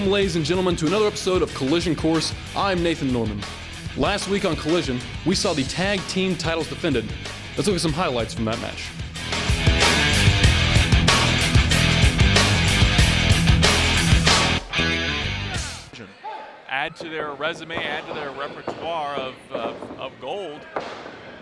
Welcome, ladies and gentlemen, to another episode of Collision Course. I'm Nathan Norman. Last week on Collision, we saw the tag team titles defended. Let's look at some highlights from that match. Add to their resume, add to their repertoire of gold.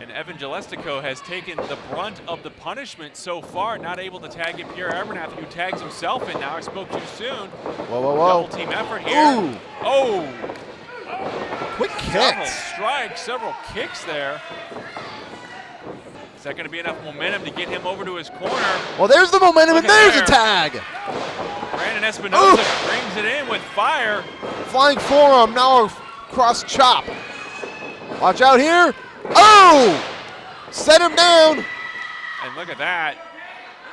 And Evan Jelestico has taken the brunt of the punishment so far, not able to tag in Pierre Abernathy, who tags himself in now. I spoke too soon. Whoa. Double team effort here. Ooh. Oh! Quick Several kicks. strikes, several kicks there. Is that going to be enough momentum to get him over to his corner? Well, there's the momentum, and there's a tag. Brandon Espinosa brings it in with fire. Flying forearm, now a cross chop. Watch out here. Oh! Set him down. And look at that.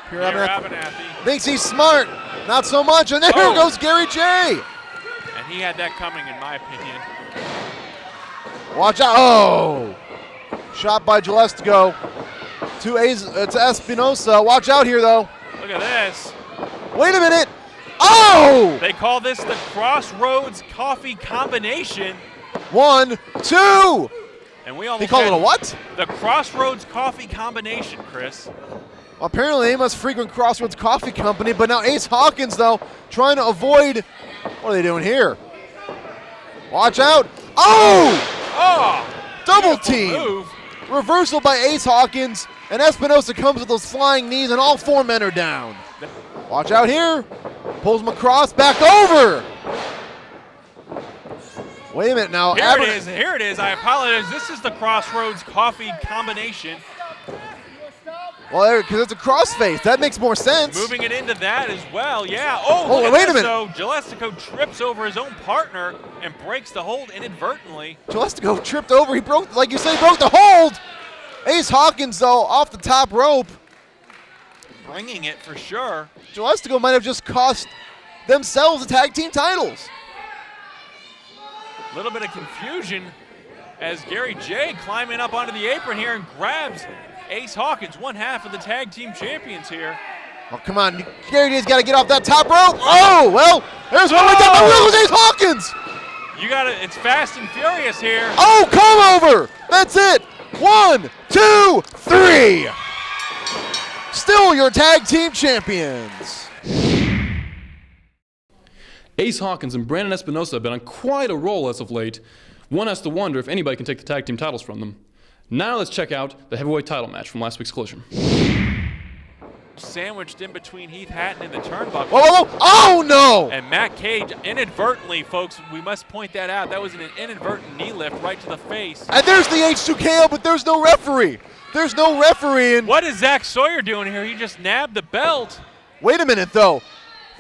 Pierre Abernathy. Thinks he's smart. Not so much. And there goes Gary J. And he had that coming, in my opinion. Watch out. Oh! Shot by Jelestico. To Espinosa. Watch out here, though. Look at this. Wait a minute. Oh! They call this the Crossroads Coffee Combination. 1, 2. And we almost They call it a what? The Crossroads Coffee Combination, Chris. Well, apparently they must frequent Crossroads Coffee Company, but now Ace Hawkins, though, trying to avoid. What are they doing here? Watch out. Oh! Oh! Double team. Move. Reversal by Ace Hawkins, and Espinosa comes with those flying knees, and all four men are down. Watch out here. Pulls him across, back over. Wait a minute now. Here it is. I apologize. This is the Crossroads Coffee Combination. Well, because it's a crossface. That makes more sense. Moving it into that as well. Yeah. Oh, wait a minute. So Jelestico trips over his own partner and breaks the hold inadvertently. Jelestico tripped over. He broke, like you say, broke the hold. Ace Hawkins, though, off the top rope. Bringing it for sure. Jelestico might have just cost themselves the tag team titles. A little bit of confusion as Gary J climbing up onto the apron here and grabs Ace Hawkins, one half of the tag team champions here. Oh, come on. Gary J's got to get off that top rope. Oh, well, there's one right down the middle. Ace Hawkins. You got it. It's fast and furious here. Oh, come over. That's it. 1, 2, 3. Still your tag team champions. Ace Hawkins and Brandon Espinosa have been on quite a roll as of late. One has to wonder if anybody can take the tag team titles from them. Now let's check out the heavyweight title match from last week's Collision. Sandwiched in between Heath, Hatton, and the turnbuckle. Whoa. Oh, no. And Matt Cage inadvertently, folks, we must point that out. That was an inadvertent knee lift right to the face. And there's the H2KO, but there's no referee. There's no referee. And what is Zach Sawyer doing here? He just nabbed the belt. wait a minute, though.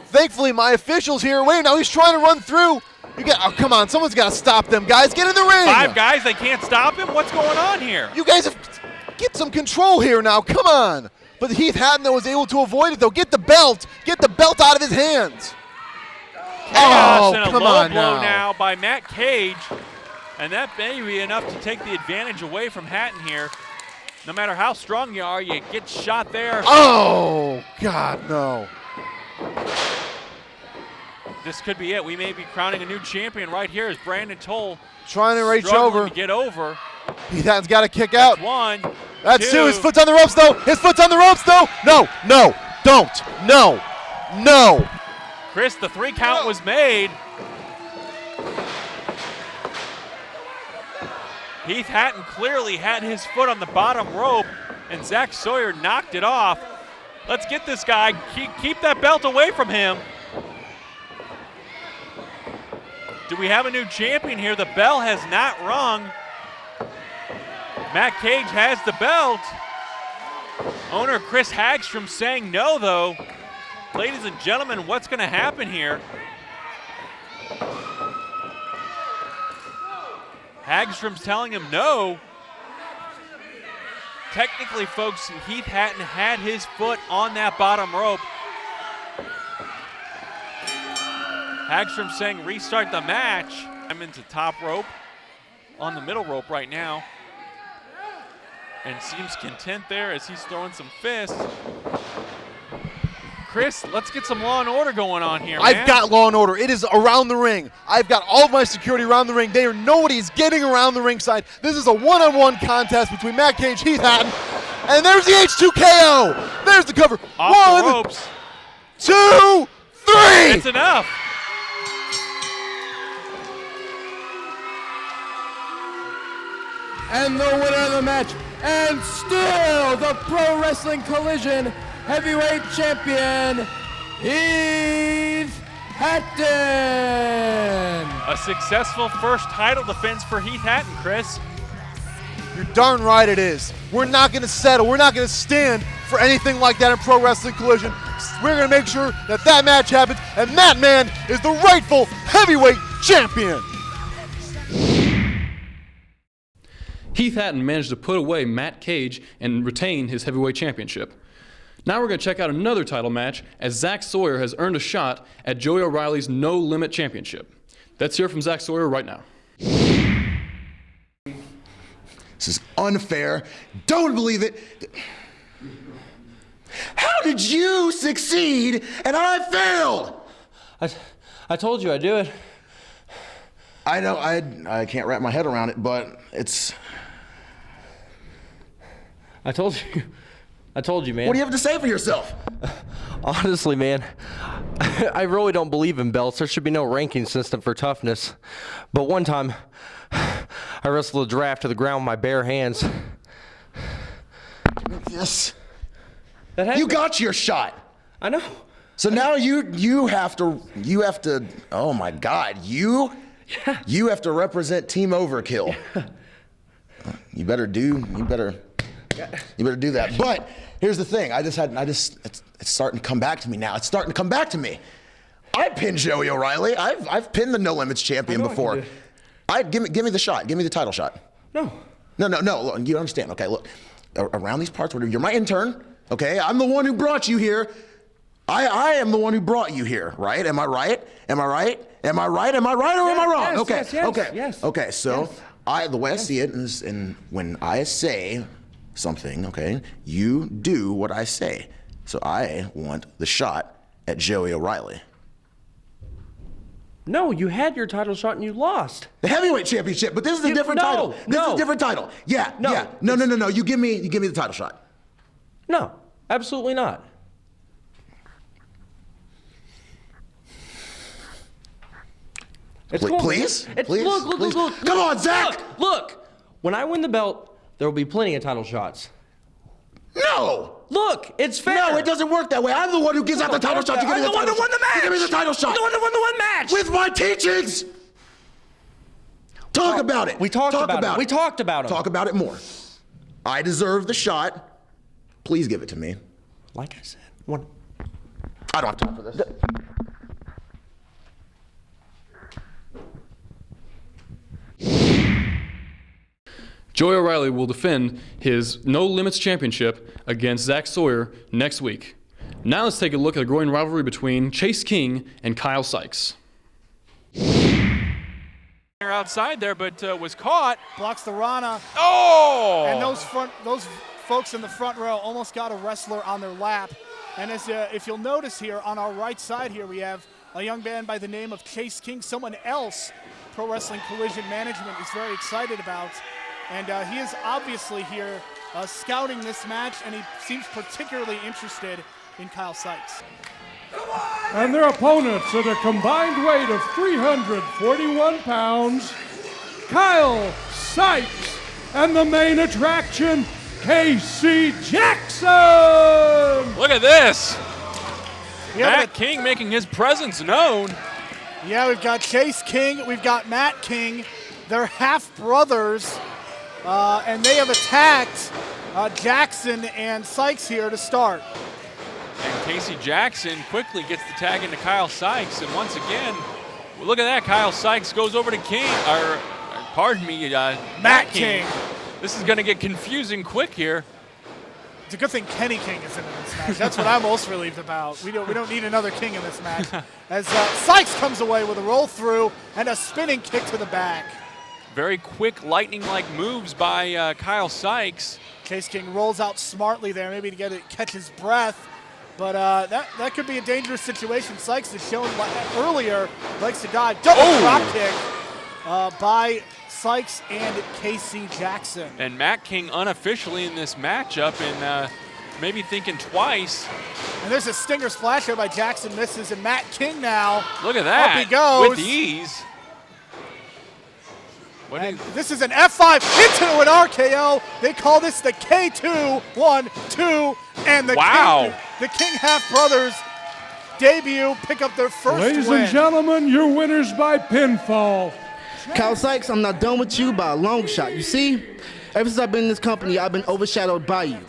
Thankfully, my officials here. Wait, now he's trying to run through. Oh, come on. Someone's got to stop them, guys. Get in the ring. 5 guys, they can't stop him? What's going on here? You guys get some control here now. Come on. But Heath Hatton, though, was able to avoid it, though. Get the belt. Get the belt out of his hands. Chaos and a come low on blow now by Matt Cage. And that may be enough to take the advantage away from Hatton here. No matter how strong you are, you get shot there. Oh, God, no. This could be it. We may be crowning a new champion right here as Brandon Toll trying to reach struggling over. to get over. Heath Hatton's got to kick out. That's 1. That's 2. 2. His foot's on the ropes, though. His foot's on the ropes, though. No. Don't. No. Chris, the 3 count was made. Heath Hatton clearly had his foot on the bottom rope, and Zach Sawyer knocked it off. Let's get this guy. Keep that belt away from him. Do we have a new champion here? The bell has not rung. Matt Cage has the belt. Owner Chris Hagstrom saying no, though. Ladies and gentlemen, what's going to happen here? Hagstrom's telling him no. Technically, folks, Heath Hatton had his foot on that bottom rope. Hagstrom saying restart the match. I'm into top rope, on the middle rope right now. And seems content there as he's throwing some fists. Chris, let's get some law and order going on here, man. I've got law and order. It is around the ring. I've got all of my security around the ring. Nobody's getting around the ringside. This is a one-on-one contest between Matt Cage, Heath Hatton, and there's the H2KO. There's the cover. Off the ropes. 2, 3. It's enough. And the winner of the match, and still the Pro Wrestling Collision Heavyweight Champion, Heath Hatton. A successful first title defense for Heath Hatton, Chris. You're darn right it is. We're not going to settle. We're not going to stand for anything like that in Pro Wrestling Collision. We're going to make sure that that match happens, and that man is the rightful heavyweight champion. Heath Hatton managed to put away Matt Cage and retain his heavyweight championship. Now we're going to check out another title match as Zach Sawyer has earned a shot at Joey O'Reilly's No Limit Championship. Let's hear from Zach Sawyer right now. This is unfair. Don't believe it. How did you succeed and I failed? I told you I'd do it. I know, I can't wrap my head around it, but it's... I told you, man. What do you have to say for yourself? Honestly, man, I really don't believe in belts. There should be no ranking system for toughness. But one time, I wrestled a giraffe to the ground with my bare hands. Yes. You got your shot. I know. So now you have to, oh my God, you have to represent Team Overkill. Yeah. You better do that. But here's the thing, it's starting to come back to me now. It's starting to come back to me. I pinned Joey O'Reilly. I've pinned the No Limits champion before. Give me the shot. Give me the title shot. No. No. Look, you don't understand. Okay, look, around these parts, you're my intern. Okay, I'm the one who brought you here. I am the one who brought you here, right? Am I right? Am I right? Am I right? Am I right or am I wrong? Yes. Okay. So the way I see it is, and when I say something, okay, you do what I say. So I want the shot at Joey O'Reilly. No, you had your title shot and you lost. The heavyweight championship, but this is a different title. This is a different title. Yeah. No. You give me the title shot. No, absolutely not. It's cool. Please? Look. Come on, Zach. Look. When I win the belt, there will be plenty of title shots. No. Look, it's fair. No, it doesn't work that way. I'm the one who gives out the title shot. You give me the title shot. I'm the one that won the match. You give me the title shot. I'm the one that won the one match. With my teachings. Talk about it. We talked about it. We talked about it. Talk about it more. I deserve the shot. Please give it to me. Like I said, one. I don't have time for this. Joey O'Reilly will defend his No Limits Championship against Zach Sawyer next week. Now let's take a look at the growing rivalry between Chase King and Kyle Sykes. Outside there, but was caught. Blocks the Rana. Oh! And those folks in the front row almost got a wrestler on their lap. And as if you'll notice here, on our right side here, we have a young man by the name of Chase King, someone else Pro Wrestling Collision Management is very excited about. And he is obviously here scouting this match, and he seems particularly interested in Kyle Sykes. And their opponents at a combined weight of 341 pounds, Kyle Sykes, and the main attraction, Casey Jackson! Look at this! Matt King making his presence known. Yeah, we've got Chase King, we've got Matt King. They're half-brothers, and they have attacked Jackson and Sykes here to start. And Casey Jackson quickly gets the tag into Kyle Sykes, and once again, well, look at that, Kyle Sykes goes over to Matt King. This is gonna get confusing quick here. It's a good thing Kenny King is in this match. That's what I'm most relieved about. We don't need another King in this match. As Sykes comes away with a roll through and a spinning kick to the back. Very quick, lightning-like moves by Kyle Sykes. Chase King rolls out smartly there, maybe to catch his breath. But that could be a dangerous situation. Sykes has shown earlier, likes to dive. Double drop kick by Sykes and Casey Jackson. And Matt King unofficially in this matchup and maybe thinking twice. And there's a stinger splash here by Jackson, misses, and Matt King now. Look at that. Up he goes. With ease. And this is an F5 into an RKO. They call this the K2, 1, 2, and the King Half Brothers debut pick up their first Ladies win. and gentlemen, your winners by pinfall. Kyle Sykes, I'm not done with you by a long shot. You see, ever since I've been in this company, I've been overshadowed by you.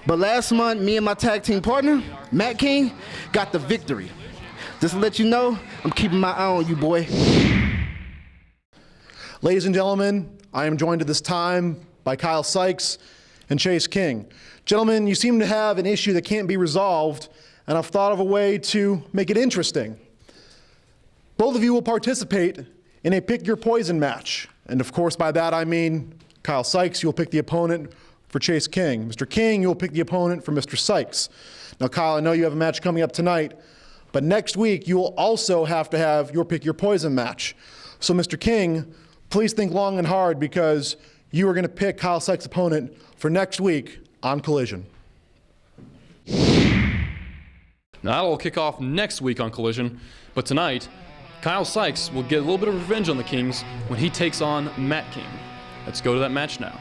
But last month, me and my tag team partner, Matt King, got the victory. Just to let you know, I'm keeping my eye on you, boy. Ladies and gentlemen, I am joined at this time by Kyle Sykes and Chase King. Gentlemen, you seem to have an issue that can't be resolved, and I've thought of a way to make it interesting. Both of you will participate in a pick your poison match. And of course, by that I mean Kyle Sykes, you'll pick the opponent for Chase King. Mr. King, you'll pick the opponent for Mr. Sykes. Now, Kyle, I know you have a match coming up tonight, but next week you will also have to have your pick your poison match. So, Mr. King, please think long and hard because you are going to pick Kyle Sykes' opponent for next week on Collision. Now, that'll kick off next week on Collision, but tonight, Kyle Sykes will get a little bit of revenge on the Kings when he takes on Matt King. Let's go to that match now.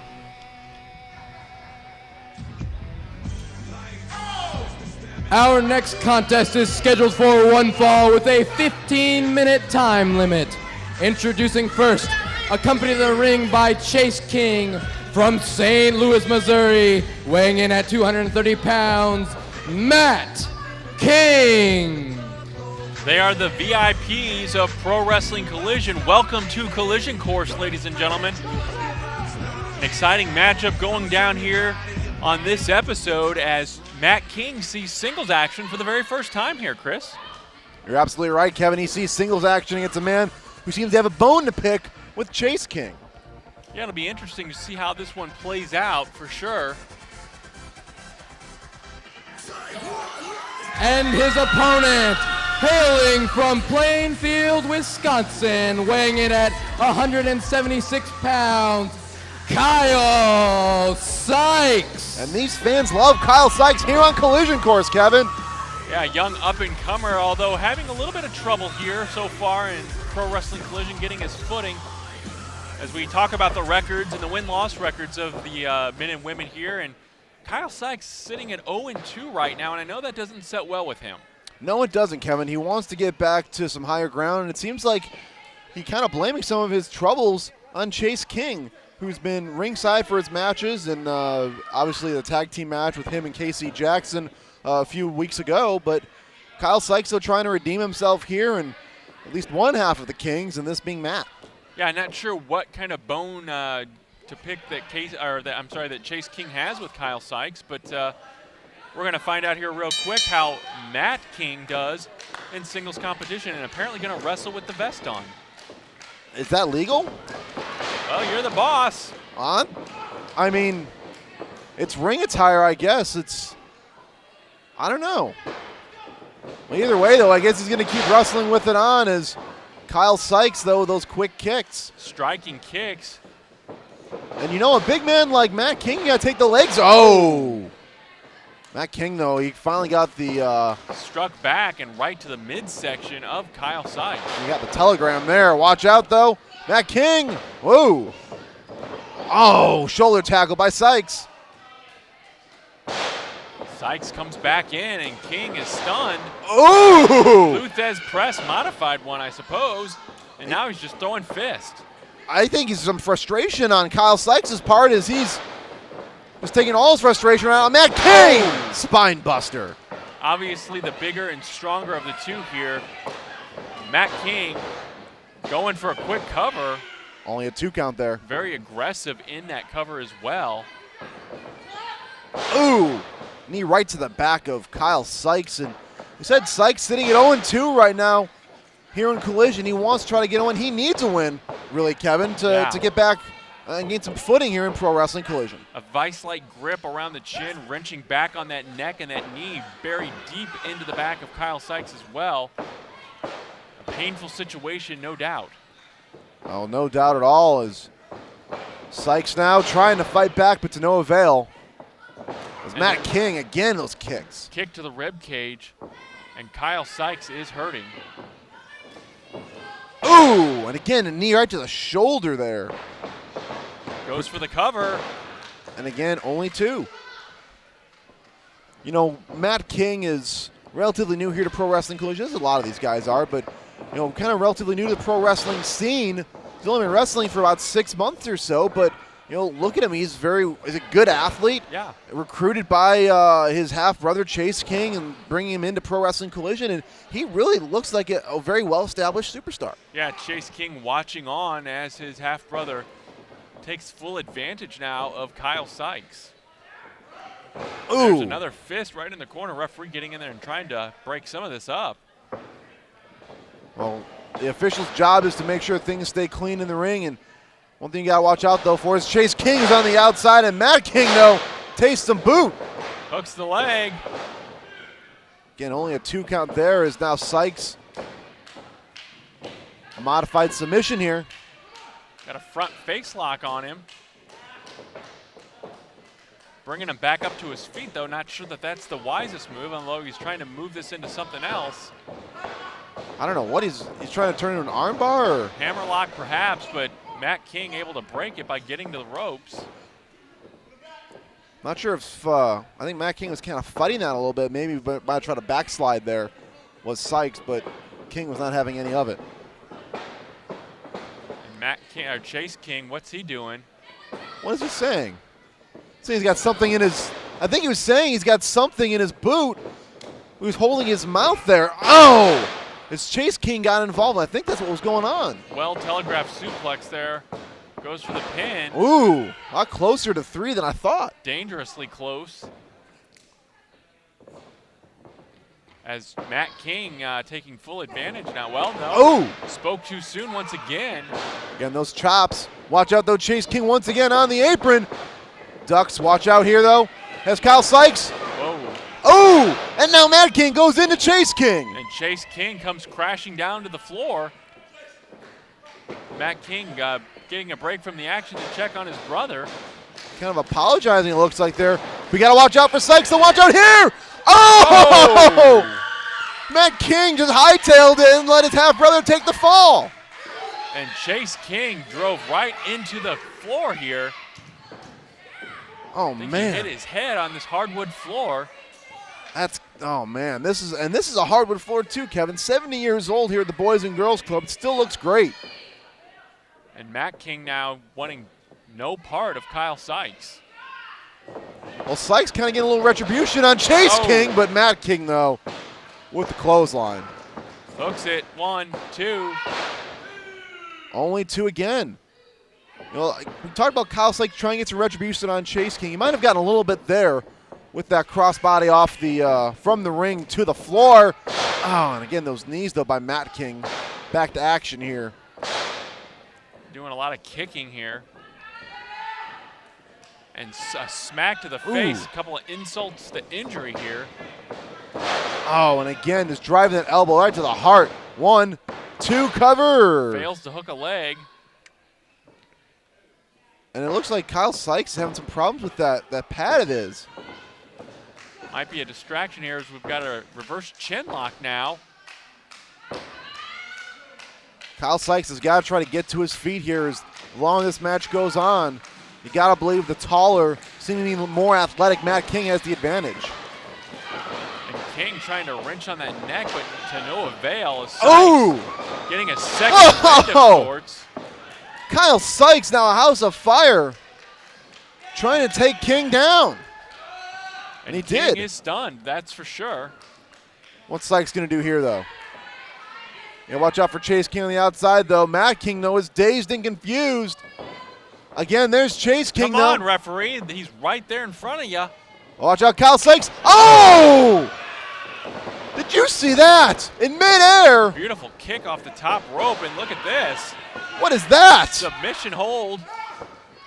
Our next contest is scheduled for one fall with a 15-minute time limit. Introducing first, accompanied to the ring by Chase King from St. Louis, Missouri, weighing in at 230 pounds, Matt King. They are the VIPs of Pro Wrestling Collision. Welcome to Collision Course, ladies and gentlemen. An exciting matchup going down here on this episode as Matt King sees singles action for the very first time here, Chris. You're absolutely right, Kevin. He sees singles action against a man who seems to have a bone to pick with Chase King. Yeah, it'll be interesting to see how this one plays out for sure. And his opponent, hailing from Plainfield, Wisconsin, weighing in at 176 pounds, Kyle Sykes. And these fans love Kyle Sykes here on Collision Course, Kevin. Yeah, young up-and-comer, although having a little bit of trouble here so far in Pro Wrestling Collision, getting his footing. As we talk about the records and the win-loss records of the men and women here, and Kyle Sykes sitting at 0-2 right now, and I know that doesn't set well with him. No, it doesn't, Kevin. He wants to get back to some higher ground, and it seems like he kind of blaming some of his troubles on Chase King, who's been ringside for his matches, and obviously the tag team match with him and Casey Jackson a few weeks ago. But Kyle Sykes still trying to redeem himself here, and at least one half of the Kings, and this being Matt. Yeah, I'm not sure what kind of bone to pick that Chase King has with Kyle Sykes, but we're going to find out here real quick how Matt King does in singles competition, and apparently going to wrestle with the vest on. Is that legal? Well, you're the boss. I mean, it's ring attire, I guess. I don't know. Well, either way, though, I guess he's going to keep wrestling with it on as Kyle Sykes, though, with those quick kicks. Striking kicks. And you know, a big man like Matt King, you got to take the legs. Oh! Matt King, though, he finally got the... struck back and right to the midsection of Kyle Sykes. You got the telegram there. Watch out, though. Matt King. Whoa. Oh, shoulder tackle by Sykes. Sykes comes back in, and King is stunned. Ooh! Luthez press modified one, I suppose, and now he's just throwing fist. I think he's some frustration on Kyle Sykes' part as he's just taking all his frustration out on Matt King. Spine buster. Obviously the bigger and stronger of the two here. Matt King going for a quick cover. Only a 2 count there. Very aggressive in that cover as well. Ooh. Knee right to the back of Kyle Sykes. And we said Sykes sitting at 0-2 right now here in Collision. He wants to try to get a win. He needs a win, really, Kevin, to get back and gain some footing here in Pro Wrestling Collision. A vice-like grip around the chin, wrenching back on that neck and that knee, buried deep into the back of Kyle Sykes as well. A painful situation, no doubt. Oh, no doubt at all, as Sykes now trying to fight back, but to no avail. As Matt King, again, those kicks. Kick to the rib cage, and Kyle Sykes is hurting. Ooh, and again, a knee right to the shoulder there. Goes for the cover. And again, only 2. You know, Matt King is relatively new here to Pro Wrestling Collision, as a lot of these guys are, but, you know, kind of relatively new to the pro wrestling scene. He's only been wrestling for about 6 months or so, but, you know, look at him. He's a good athlete. Yeah. Recruited by his half-brother, Chase King, and bringing him into Pro Wrestling Collision, and he really looks like a very well-established superstar. Yeah, Chase King watching on as his half-brother takes full advantage now of Kyle Sykes. Ooh. There's another fist right in the corner. Referee getting in there and trying to break some of this up. Well, the official's job is to make sure things stay clean in the ring, and one thing you gotta watch out though for is Chase King is on the outside, and Matt King though tastes some boot. Hooks the leg. Again, only a 2 count there is now Sykes. A modified submission here. Got a front face lock on him. Bringing him back up to his feet though. Not sure that that's the wisest move, although he's trying to move this into something else. I don't know what he's trying to turn into an armbar or Hammerlock perhaps, but Matt King able to break it by getting to the ropes. not sure if I think Matt King was kind of fighting that a little bit. Maybe might try to backslide there was Sykes, but King was not having any of it. And Matt King or Chase King, what's he doing? What is he saying? Saying he's got something in his. I think he was saying he's got something in his boot. He was holding his mouth there. Oh! As Chase King got involved, I think that's what was going on. Well telegraphed suplex there. Goes for the pin. Ooh, a lot closer to 3 than I thought. Dangerously close. As Matt King taking full advantage now. Well, no. Oh! Spoke too soon once again. Again, those chops. Watch out, though. Chase King once again on the apron. Ducks, watch out here, though. Has Kyle Sykes. Whoa. Oh! And now Matt King goes into Chase King. And Chase King comes crashing down to the floor. Matt King getting a break from the action to check on his brother. Kind of apologizing, it looks like there. We got to watch out for Sykes, so watch out here! Oh! Matt King just hightailed it and let his half-brother take the fall. And Chase King drove right into the floor here. Oh, I think man. he hit his head on this hardwood floor. Oh man, this is a hardwood floor too, Kevin. 70 years old here at the Boys and Girls Club. It still looks great. And Matt King now wanting no part of Kyle Sykes. Well, Sykes kind of getting a little retribution on Chase King, but Matt King though with the clothesline. Hooks it, 1, 2. Only 2 again. You know, we talked about Kyle Sykes trying to get some retribution on Chase King. He might have gotten a little bit there with that crossbody off the from the ring to the floor. Oh, and again, those knees, though, by Matt King. Back to action here. Doing a lot of kicking here. And a smack to the face. A couple of insults to injury here. Oh, and again, just driving that elbow right to the heart. 1, 2, cover. Fails to hook a leg. And it looks like Kyle Sykes is having some problems with that pad of his. Might be a distraction here as we've got a reverse chin lock now. Kyle Sykes has got to try to get to his feet here as long as this match goes on. You got to believe the taller, seemingly more athletic Matt King has the advantage. And King trying to wrench on that neck, but to no avail. As Sykes getting a second wind of sorts. Kyle Sykes now a house of fire, trying to take King down. And he King did. is stunned, that's for sure. What's Sykes going to do here, though? Yeah, watch out for Chase King on the outside, though. Matt King, though, is dazed and confused. Again, there's Chase King, Come on, referee. He's right there in front of you. Watch out, Kyle Sykes. Oh! Did you see that? In midair. Beautiful kick off the top rope, and look at this. What is that? Submission hold.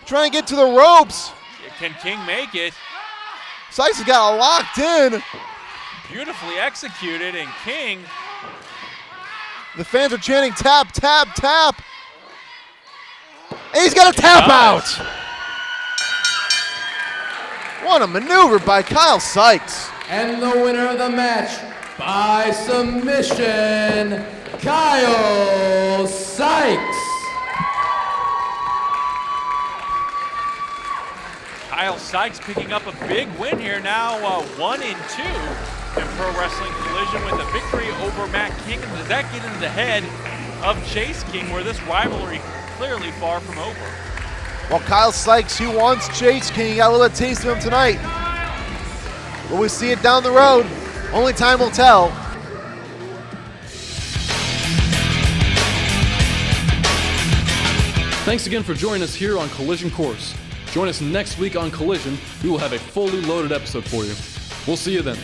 trying to get to the ropes. Can King make it? Sykes has got it locked in. Beautifully executed, and King. The fans are chanting tap, tap, tap. And he's got a tap out. What a maneuver by Kyle Sykes. And the winner of the match by submission, Kyle Sykes. Kyle Sykes picking up a big win here now, 1-2 in Pro Wrestling Collision with a victory over Matt King. And does that get into the head of Chase King, where this rivalry clearly far from over? Well, Kyle Sykes, he wants Chase King. Got a little taste of him tonight. Will we see it down the road? Only time will tell. Thanks again for joining us here on Collision Course. Join us next week on Collision. We will have a fully loaded episode for you. We'll see you then.